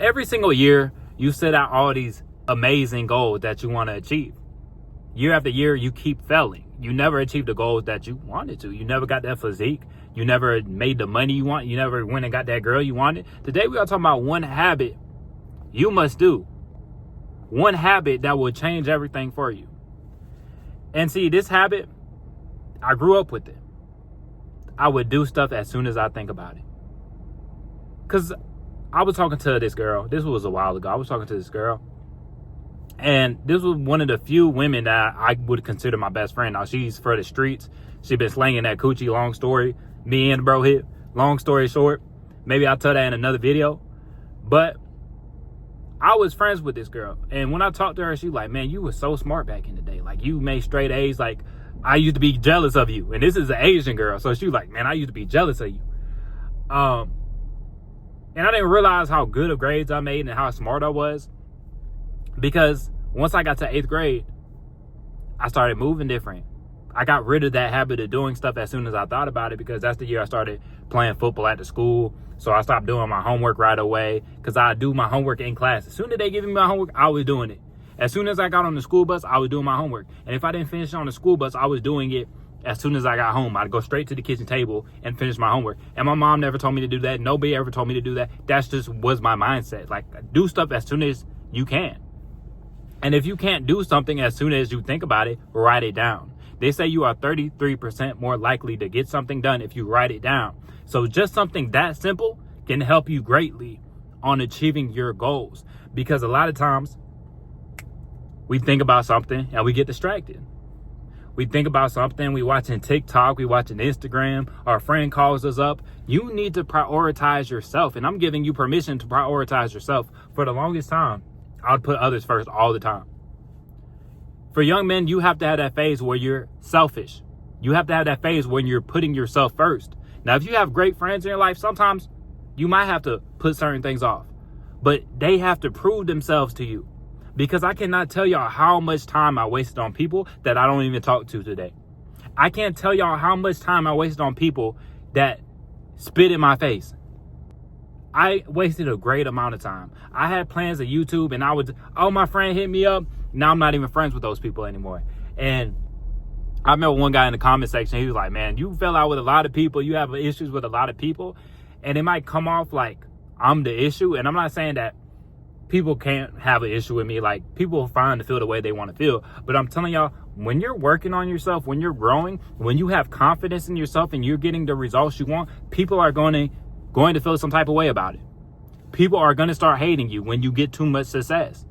Every single year, you set out all these amazing goals that you want to achieve. Year after year, you keep failing. You never achieved the goals that you wanted to. You never got that physique. You never made the money you want. You never went and got that girl you wanted. Today, we are talking about one habit you must do. One habit that will change everything for you. And see, this habit, I grew up with it. I would do stuff as soon as I think about it. Because I was talking to this girl. This was a while ago. I was talking to this girl. And this was one of the few women that I would consider my best friend. Now, she's for the streets. She been slanging that coochie. Long story. Me and bro hit. Long story short. Maybe I'll tell that in another video. But I was friends with this girl. And when I talked to her, she was like, man, you were so smart back in the day. Like, you made straight A's. Like, I used to be jealous of you. And this is an Asian girl. So she was like, man, I used to be jealous of you. And I didn't realize how good of grades I made and how smart I was. Because once I got to 8th grade, I started moving different. I got rid of that habit of doing stuff as soon as I thought about it, because that's the year I started playing football at the school. So I stopped doing my homework right away, because I do my homework in class. As soon as they give me my homework, I was doing it. As soon as I got on the school bus, I was doing my homework. And if I didn't finish on the school bus, I was doing it as soon as I got home. I'd go straight to the kitchen table and finish my homework. And my mom never told me to do that. Nobody ever told me to do that. That's just was my mindset. Like, do stuff as soon as you can. And if you can't do something as soon as you think about it, write it down. They say you are 33% more likely to get something done if you write it down. So just something that simple can help you greatly on achieving your goals. Because a lot of times we think about something and we get distracted. We think about something, we watching TikTok, we watching Instagram, our friend calls us up. You need to prioritize yourself. And I'm giving you permission to prioritize yourself. For the longest time, I would put others first all the time. For young men, you have to have that phase where you're selfish. You have to have that phase when you're putting yourself first. Now, if you have great friends in your life, sometimes you might have to put certain things off. But they have to prove themselves to you. Because I cannot tell y'all how much time I wasted on people that I don't even talk to today. I can't tell y'all how much time I wasted on people that spit in my face. I wasted a great amount of time. I had plans of YouTube and I would, oh, my friend hit me up. Now I'm not even friends with those people anymore. And I remember one guy in the comment section, he was like, man, you fell out with a lot of people. You have issues with a lot of people. And it might come off like I'm the issue. And I'm not saying that people can't have an issue with me. Like, people are fine to feel the way they want to feel. But I'm telling y'all, when you're working on yourself, when you're growing, when you have confidence in yourself and you're getting the results you want, people are going to feel some type of way about it. People are going to start hating you when you get too much success.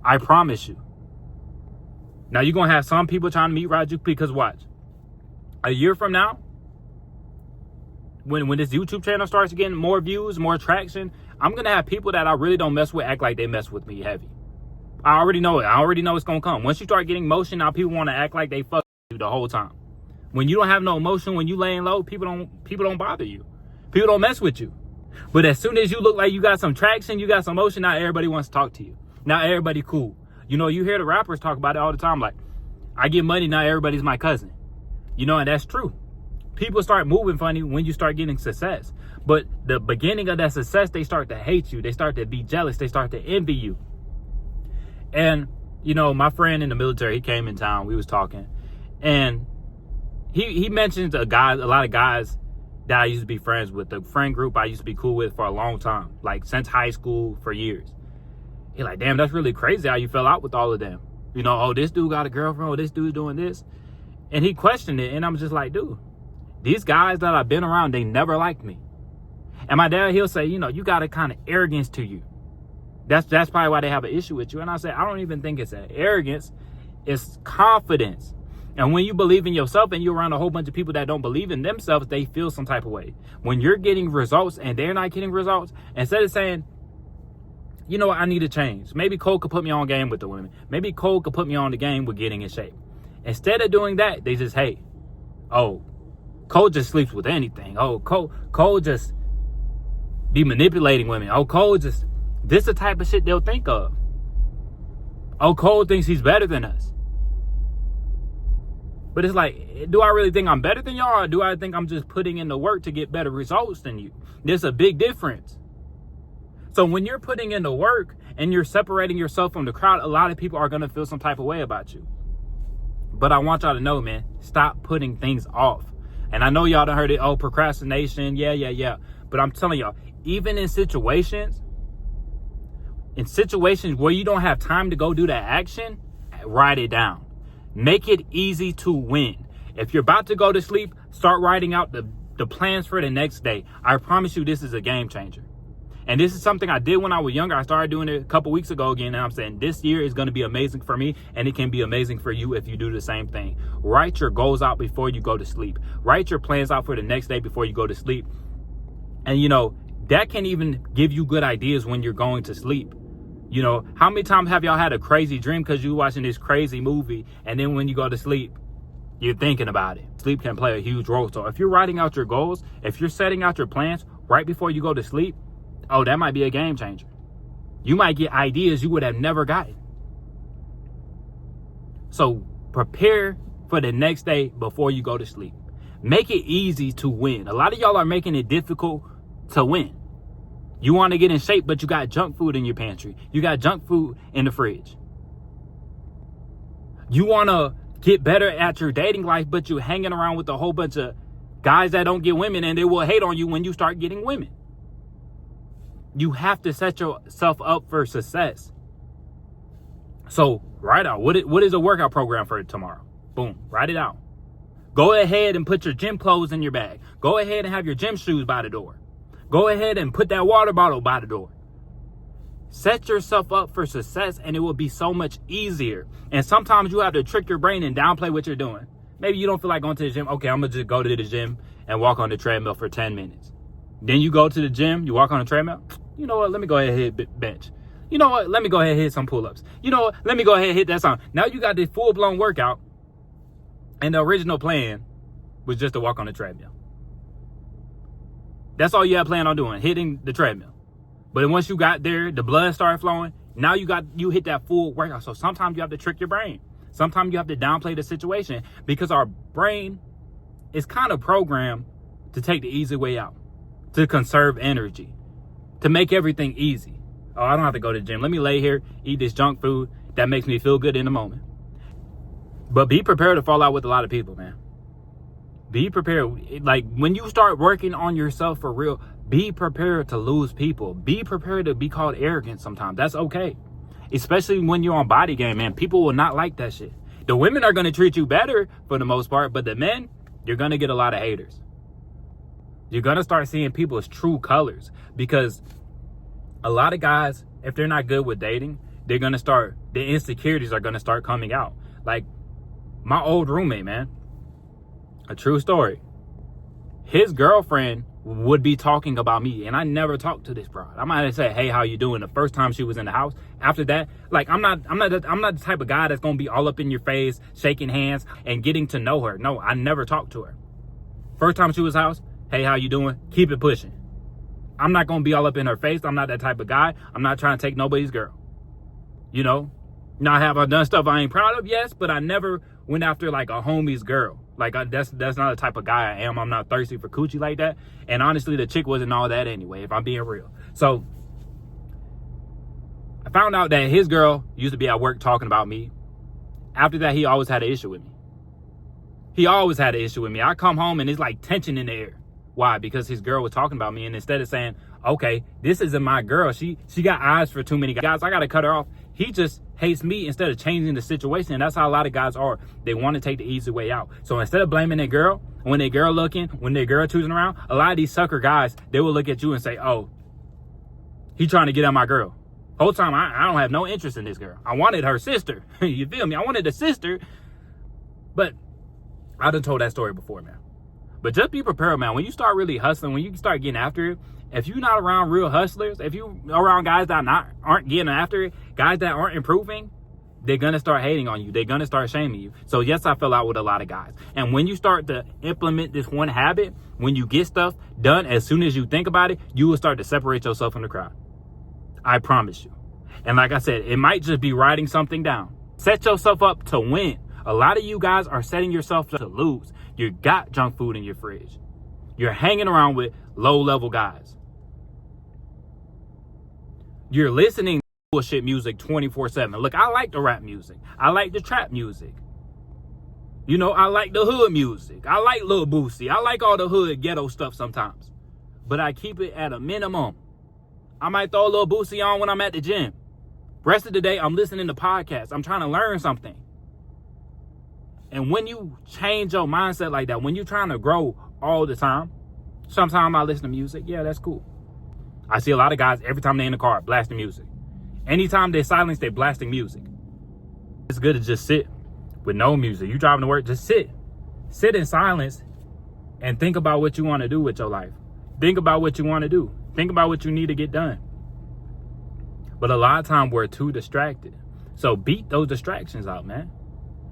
I promise you. Now, you're going to have some people trying to meet Raju, because watch. A year from now, when this YouTube channel starts getting more views, more traction, I'm going to have people that I really don't mess with act like they mess with me heavy. I already know it. I already know it's going to come. Once you start getting motion, now people want to act like they fuck you the whole time. When you don't have no emotion, when you laying low, people don't bother you. People don't mess with you. But as soon as you look like you got some traction, you got some motion, now everybody wants to talk to you. Now everybody cool. You know, you hear the rappers talk about it all the time. Like, I get money, now everybody's my cousin. You know, and that's true. People start moving funny when you start getting success. But the beginning of that success, they start to hate you. They start to be jealous. They start to envy you. And, you know, my friend in the military, he came in town. We was talking. And he mentioned a lot of guys that I used to be friends with. The friend group I used to be cool with for a long time. Like, since high school, for years. He's like, damn, that's really crazy how you fell out with all of them. You know, oh, this dude got a girlfriend. Oh, this dude's doing this. And he questioned it. And I'm just like, dude, these guys that I've been around, they never liked me. And my dad, he'll say, you know, you got a kind of arrogance to you. That's probably why they have an issue with you. And I say, I don't even think it's an arrogance. It's confidence. And when you believe in yourself and you're around a whole bunch of people that don't believe in themselves, they feel some type of way. When you're getting results and they're not getting results, instead of saying, you know what, I need to change. Maybe Cole could put me on game with the women. Maybe Cole could put me on the game with getting in shape. Instead of doing that, they just, hey, oh, Cole just sleeps with anything. Oh, Cole just be manipulating women. Oh, Cole just, this the type of shit they'll think of. Oh, Cole thinks he's better than us. But it's like, do I really think I'm better than y'all? Or do I think I'm just putting in the work to get better results than you? There's a big difference. So when you're putting in the work and you're separating yourself from the crowd, a lot of people are going to feel some type of way about you. But I want y'all to know, man, stop putting things off. And I know y'all done heard it, oh, procrastination, yeah. But I'm telling y'all, even in situations where you don't have time to go do that action, write it down. Make it easy to win. If you're about to go to sleep, start writing out the plans for the next day. I promise you this is a game changer. And this is something I did when I was younger. I started doing it a couple weeks ago again. And I'm saying this year is going to be amazing for me. And it can be amazing for you if you do the same thing. Write your goals out before you go to sleep. Write your plans out for the next day before you go to sleep. And, you know, that can even give you good ideas when you're going to sleep. You know, how many times have y'all had a crazy dream because you're watching this crazy movie, and then when you go to sleep, you're thinking about it? Sleep can play a huge role. So if you're writing out your goals, if you're setting out your plans right before you go to sleep, oh, that might be a game changer. You might get ideas you would have never gotten. So prepare for the next day before you go to sleep. Make it easy to win. A lot of y'all are making it difficult to win. You want to get in shape, but you got junk food in your pantry. You got junk food in the fridge. You want to get better at your dating life, but you're hanging around with a whole bunch of guys that don't get women, and they will hate on you when you start getting women. You have to set yourself up for success. So write out, what is a workout program for tomorrow? Boom, write it out. Go ahead and put your gym clothes in your bag. Go ahead and have your gym shoes by the door. Go ahead and put that water bottle by the door. Set yourself up for success, and it will be so much easier. And sometimes you have to trick your brain and downplay what you're doing. Maybe you don't feel like going to the gym. Okay, I'm going to just go to the gym and walk on the treadmill for 10 minutes. Then you go to the gym, you walk on the treadmill. You know what? Let me go ahead and hit bench. You know what? Let me go ahead and hit some pull-ups. You know what? Let me go ahead and hit that song. Now you got this full-blown workout, and the original plan was just to walk on the treadmill. That's all you had planned on doing, hitting the treadmill. But then once you got there, the blood started flowing. Now you hit that full workout. So sometimes you have to trick your brain. Sometimes you have to downplay the situation, because our brain is kind of programmed to take the easy way out, to conserve energy, to make everything easy. Oh, I don't have to go to the gym. Let me lay here, eat this junk food that makes me feel good in the moment. But be prepared to fall out with a lot of people, man. Be prepared. Like, when you start working on yourself for real, be prepared to lose people. Be prepared to be called arrogant sometimes. That's okay. Especially when you're on body game, man. People will not like that shit. The women are going to treat you better for the most part, but the men, you're going to get a lot of haters. You're going to start seeing people's true colors, because a lot of guys, if they're not good with dating, the insecurities are going to start coming out. Like my old roommate, man, a true story. His girlfriend would be talking about me, and I never talked to this broad. I might have said, "Hey, how you doing?" the first time she was in the house. After that, like, I'm not the type of guy that's going to be all up in your face, shaking hands and getting to know her. No, I never talked to her. First time she was house, "Hey, how you doing?" Keep it pushing. I'm not going to be all up in her face. I'm not that type of guy. I'm not trying to take nobody's girl. You know? Now, have I done stuff I ain't proud of? Yes, but I never went after like a homie's girl. Like, that's not the type of guy I am. I'm not thirsty for coochie like that. And honestly, the chick wasn't all that anyway, if I'm being real. So I found out that his girl used to be at work talking about me. After that, he always had an issue with me. I come home and it's like tension in the air. Why? Because his girl was talking about me, and instead of saying, okay, this isn't my girl, she got eyes for too many guys, I gotta cut her off, he just hates me instead of changing the situation. And that's how a lot of guys are. They want to take the easy way out. So instead of blaming their girl, when their girl looking, when their girl choosing around, a lot of these sucker guys, they will look at you and say, oh, he trying to get at my girl. Whole time, I don't have no interest in this girl. I wanted her sister. You feel me? I wanted a sister. But I done told that story before, man. But just be prepared, man. When you start really hustling, when you start getting after it, if you're not around real hustlers, if you around guys that aren't getting after it, guys that aren't improving, they're going to start hating on you. They're going to start shaming you. So yes, I fell out with a lot of guys. And when you start to implement this one habit, when you get stuff done, as soon as you think about it, you will start to separate yourself from the crowd. I promise you. And like I said, it might just be writing something down. Set yourself up to win. A lot of you guys are setting yourself to lose. You got junk food in your fridge. You're hanging around with low-level guys. you're listening to bullshit music 24/7. Look, I like the rap music. I like the trap music. You know, I like the hood music. I like Lil Boosie. I like all the hood ghetto stuff sometimes. But I keep it at a minimum. I might throw a Lil Boosie on when I'm at the gym. Rest of the day, I'm listening to podcasts. I'm trying to learn something. And when you change your mindset like that, when you're trying to grow all the time, sometimes I listen to music. Yeah, that's cool. I see a lot of guys every time they're in the car blasting music. Anytime they silence, they're blasting music. It's good to just sit with no music. You driving to work, just sit. Sit in silence and think about what you want to do with your life. Think about what you want to do. Think about what you need to get done. But a lot of times we're too distracted. So beat those distractions out, man.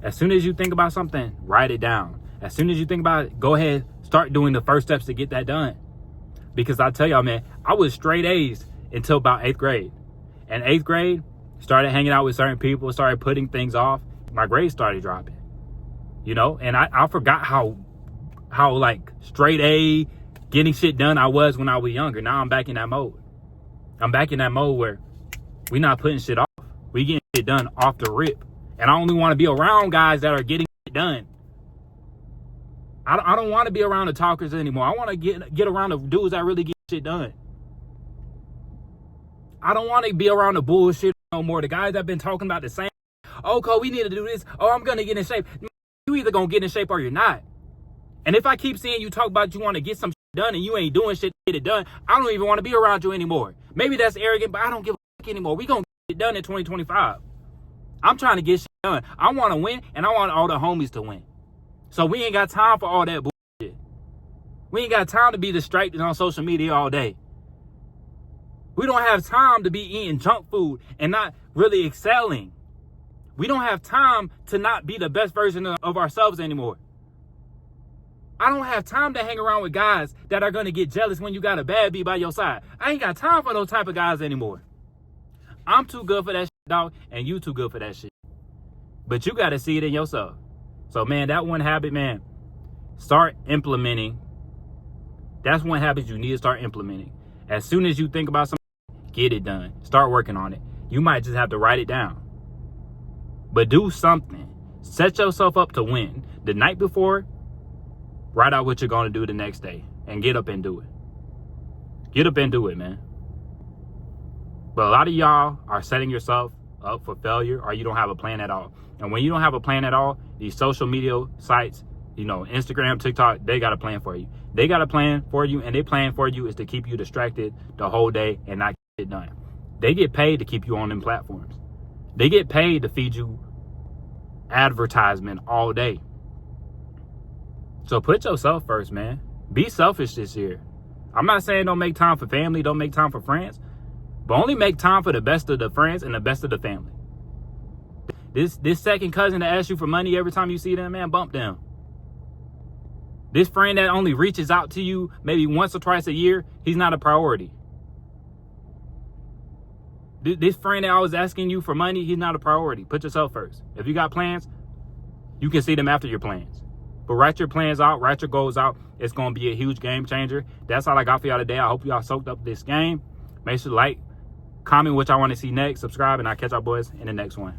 As soon as you think about something, write it down. As soon as you think about it, go ahead, start doing the first steps to get that done. Because I tell y'all, man, I was straight A's until about 8th grade. And 8th grade, started hanging out with certain people, started putting things off. My grades started dropping. You know, and I forgot how like straight A, getting shit done I was when I was younger. Now I'm back in that mode. I'm back in that mode where we not putting shit off. We getting shit done off the rip. And I only want to be around guys that are getting shit done. I don't want to be around the talkers anymore. I want to get around the dudes that really get shit done. I don't want to be around the bullshit no more. The guys that been talking about the same, oh, Cole, we need to do this. Oh, I'm going to get in shape. You either going to get in shape or you're not. And if I keep seeing you talk about you want to get some shit done and you ain't doing shit to get it done, I don't even want to be around you anymore. Maybe that's arrogant, but I don't give a fuck anymore. We going to get it done in 2025. I'm trying to get shit done. I want to win, and I want all the homies to win. So we ain't got time for all that bullshit. We ain't got time to be distracted on social media all day. We don't have time to be eating junk food and not really excelling. We don't have time to not be the best version of ourselves anymore. I don't have time to hang around with guys that are going to get jealous when you got a bad B by your side. I ain't got time for those type of guys anymore. I'm too good for that shit, dog, and you too good for that shit. But you got to see it in yourself. So, man, that one habit, man, start implementing. That's one habit you need to start implementing. As soon as you think about something, get it done. Start working on it. You might just have to write it down. But do something. Set yourself up to win. The night before, write out what you're going to do the next day and get up and do it. Get up and do it, man. But a lot of y'all are setting yourself up for failure, or you don't have a plan at all. And when you don't have a plan at all, these social media sites, you know, Instagram, TikTok, they got a plan for you. They got a plan for you, and their plan for you is to keep you distracted the whole day and not get it done. They get paid to keep you on them platforms. They get paid to feed you advertisement all day. So put yourself first, man. Be selfish this year. I'm not saying don't make time for family, don't make time for friends, but only make time for the best of the friends and the best of the family. This second cousin that asks you for money every time you see them, man, bump them. This friend that only reaches out to you maybe once or twice a year, he's not a priority. This friend that always asking you for money, he's not a priority. Put yourself first. If you got plans, you can see them after your plans. But write your plans out, write your goals out. It's going to be a huge game changer. That's all I got for y'all today. I hope y'all soaked up this game. Make sure to like, comment what y'all want to see next, subscribe, and I'll catch y'all boys in the next one.